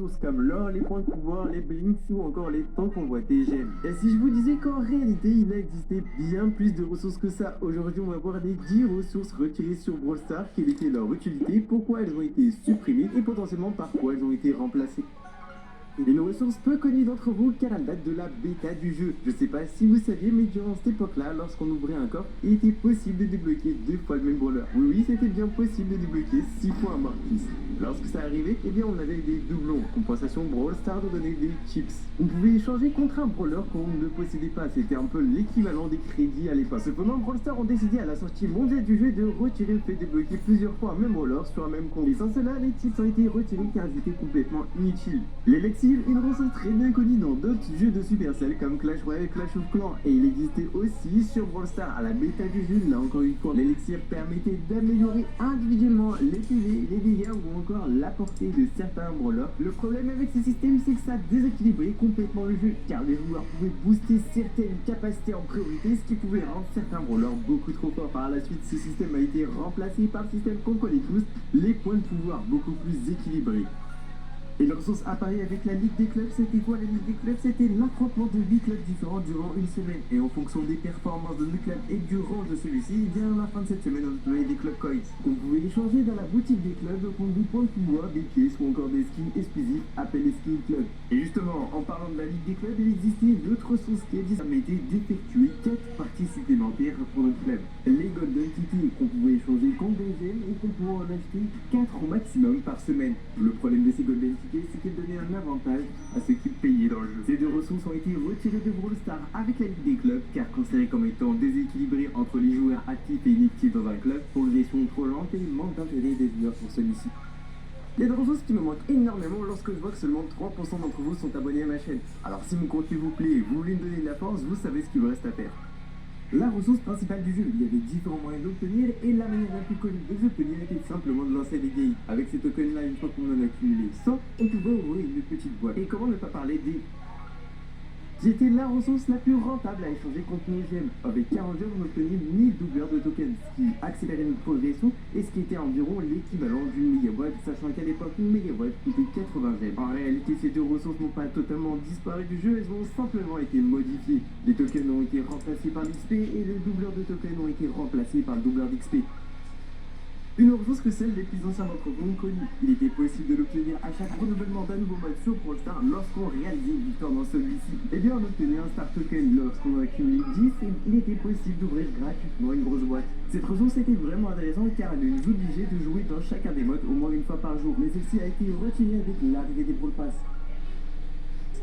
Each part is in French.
ressources comme l'or, les points de pouvoir, les blinks ou encore les tanks convoités gemmes. Et si je vous disais qu'en réalité il existait bien plus de ressources que ça, aujourd'hui on va voir les 10 ressources retirées sur Brawl Stars, quelle était leur utilité, pourquoi elles ont été supprimées et potentiellement par quoi elles ont été remplacées. Une ressource peu connue d'entre vous car elle date de la bêta du jeu. Je sais pas si vous saviez, mais durant cette époque-là, lorsqu'on ouvrait un coffre, il était possible de débloquer 2 fois le même brawler. Oui, c'était bien possible de débloquer 6 fois un Mortis. Lorsque ça arrivait, eh bien on avait des doublons. Compensation Brawl Stars nous donnait des chips. On pouvait échanger contre un brawler qu'on ne possédait pas. C'était un peu l'équivalent des crédits à l'époque. Cependant, Brawl Stars ont décidé à la sortie mondiale du jeu de retirer le fait de débloquer plusieurs fois un même brawler sur un même compte. Et sans cela, les chips ont été retirés car ils étaient complètement inutiles. L'élixir, une ressource très bien connue dans d'autres jeux de Supercell comme Clash Royale et Clash of Clans, et il existait aussi sur Brawl Stars à la bêta du jeu. Là encore une fois, l'élixir permettait d'améliorer individuellement les PV, les dégâts ou encore la portée de certains brawlers. Le problème avec ce système, c'est que ça déséquilibrait complètement le jeu car les joueurs pouvaient booster certaines capacités en priorité, ce qui pouvait rendre certains brawlers beaucoup trop forts. Par la suite, ce système a été remplacé par le système qu'on connaît tous, les points de pouvoir beaucoup plus équilibrés. Et la ressource apparaît avec la Ligue des clubs. C'était quoi la Ligue des clubs? C'était l'affrontement de 8 clubs différents durant une semaine. Et en fonction des performances de nos clubs et du rang de celui-ci, bien à la fin de cette semaine, on donnait des club coins qu'on pouvait échanger dans la boutique des clubs contre des points de pouvoir, des pièces ou encore des skins exclusifs appelés Skin Club. Et justement, en parlant de la Ligue des clubs, il existait une autre ressource qui permettait d'effectuer 4 parties supplémentaires pour notre club. Les Golden Tickets qu'on pouvait échanger contre des gemmes et qu'on pouvait en acheter 4 au maximum par semaine. Le problème de ces Golden Tickets, c'est qu'elle donnait un avantage à ceux qui payaient dans le jeu. Ces 2 ressources ont été retirées de Brawl Stars avec la Ligue des clubs car considérées comme étant déséquilibrées entre les joueurs actifs et inactifs dans un club, progression trop lente et manque d'intérêt des joueurs pour celui-ci. Il y a des ressources qui me manquent énormément lorsque je vois que seulement 3% d'entre vous sont abonnés à ma chaîne. Alors si mon contenu vous plaît et vous voulez me donner de la force, vous savez ce qu'il vous reste à faire. La ressource principale du jeu, il y avait différents moyens d'obtenir et la manière la plus connue de les obtenir était simplement de lancer des GI. Avec ces tokens là, une fois qu'on en a accumulé 100, on pouvait ouvrir une petite boîte. Et comment ne pas parler des... C'était la ressource la plus rentable à échanger contre nos gemmes. Avec 40 gemmes, on obtenait 1000 doubleurs de tokens, ce qui accélérait notre progression et ce qui était environ l'équivalent d'une mégaboîte, sachant qu'à l'époque, une mégaboîte coûtait 80 gemmes. En réalité, ces 2 ressources n'ont pas totalement disparu du jeu, elles ont simplement été modifiées. Les tokens ont été remplacés par l'XP et les doubleurs de tokens ont été remplacés par le doubleur d'XP. Une ressource que celle des plus anciens d'entre vous ont connue. Il était possible de l'obtenir à chaque renouvellement d'un nouveau mode sur Brawl Stars lorsqu'on réalisait une victoire dans celui-ci. Eh bien, on obtenait un Star Token lorsqu'on en accumulait 10 et il était possible d'ouvrir gratuitement une grosse boîte. Cette ressource était vraiment intéressante car elle nous obligeait de jouer dans chacun des modes au moins une fois par jour. Mais celle-ci a été retirée avec l'arrivée des Brawl Pass.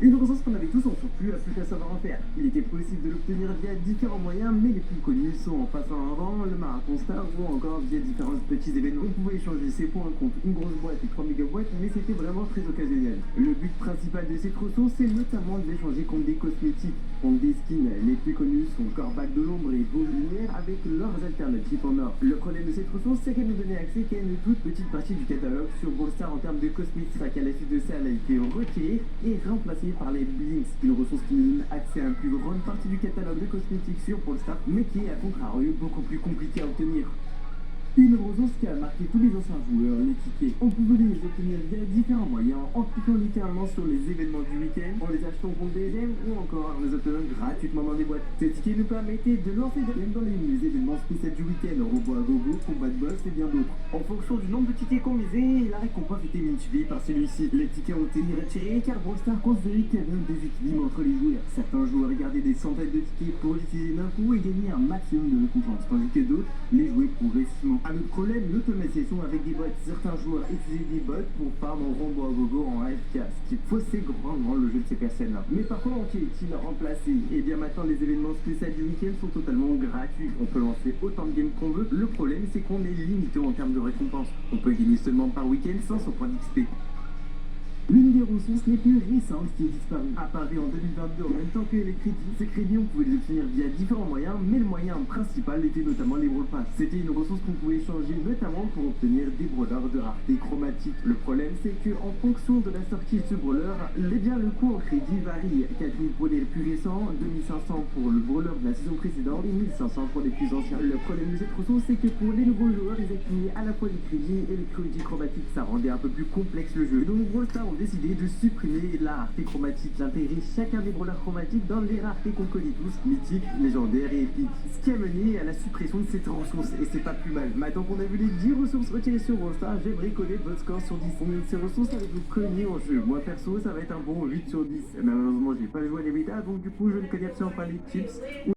Une ressource qu'on avait tous, on ne plus qu'à savoir en faire. Il était possible de l'obtenir via différents moyens, mais les plus connus sont en passant un rang, le marathon star ou encore via différents petits événements. On pouvait échanger ses points contre une grosse boîte et 3 méga boîtes, mais c'était vraiment très occasionnel. Le but principal de cette ressource, c'est notamment de l'échanger contre des cosmétiques, contre des skins. Les plus connus sont Corbac de l'ombre et Beau Lumière avec leurs alternatives en or. Le problème de cette ressource, c'est qu'elle nous donnait accès qu'à une toute petite partie du catalogue sur Brawl Stars en termes de cosmétiques. À la suite de ça, elle a été retirée et remplacée par les Blinks, une ressource qui nous donne accès à une plus grande partie du catalogue de cosmétiques sur Brawl Stars, mais qui est à contrario beaucoup plus compliqué à obtenir. Une ressource qui a marqué tous les anciens joueurs, les tickets. On pouvait les obtenir via différents moyens, en cliquant littéralement sur les événements du week-end, en les achetant contre des gemmes ou encore en les obtenant gratuitement dans des boîtes. Ces tickets nous permettaient de lancer des games dans les événements spéciaux du week-end, robot à gogo, combat de boss et bien d'autres. En fonction du nombre de tickets qu'on misait, la récompense était multipliée par celui-ci. Les tickets ont été retirés car Brawl Stars considérait qu'il y avait un déséquilibre entre les joueurs. Certains joueurs gardaient des centaines de tickets pour l'utiliser d'un coup et gagner un maximum de récompenses, tandis que d'autres les jouaient progressivement. Un autre problème, l'automatisation avec des bots. Certains joueurs utilisaient des bots pour farm en rombo à gogo en AFK, ce qui faussait grandement le jeu de ces personnes-là. Mais par contre, est-il remplacé? Et bien maintenant, les événements spéciaux du week-end sont totalement gratuits. On peut lancer autant de games qu'on veut. Le problème, c'est qu'on est limité en termes de récompenses. On peut gagner seulement par week-end sans son point d'XP. L'une des ressources les plus récentes qui est disparue apparaît en 2022 en même temps que les crédits. Ces crédits, on pouvait les obtenir via différents moyens, mais le moyen principal était notamment les Brawl Pass. C'était une ressource qu'on pouvait échanger notamment pour obtenir des brawlers de rareté chromatique. Le problème, c'est que en fonction de la sortie de ce brawler, le coût en crédit varie. 4000 pour les plus récents, 2500 pour le brawler de la saison précédente et 1500 pour les plus anciens. Le problème de cette ressource, c'est que pour les nouveaux joueurs, ils accumulaient à la fois les crédits et les crédits chromatiques. Ça rendait un peu plus complexe le jeu. Donc Brawl Stars ont décidé de supprimer la rareté chromatique, d'intégrer chacun des brawlers chromatiques dans les raretés qu'on connaît tous, mythiques, légendaires et épiques. Ce qui a mené à la suppression de cette ressource, et c'est pas plus mal. Maintenant qu'on a vu les 10 ressources retirées sur Brawl Stars, j'aimerais connaître votre score sur 10. Combien de ces ressources avez-vous connu en jeu? Moi perso, ça va être un bon 8 sur 10. Malheureusement, j'ai pas joué à les bêtas, donc du coup, je ne connais absolument pas les tips.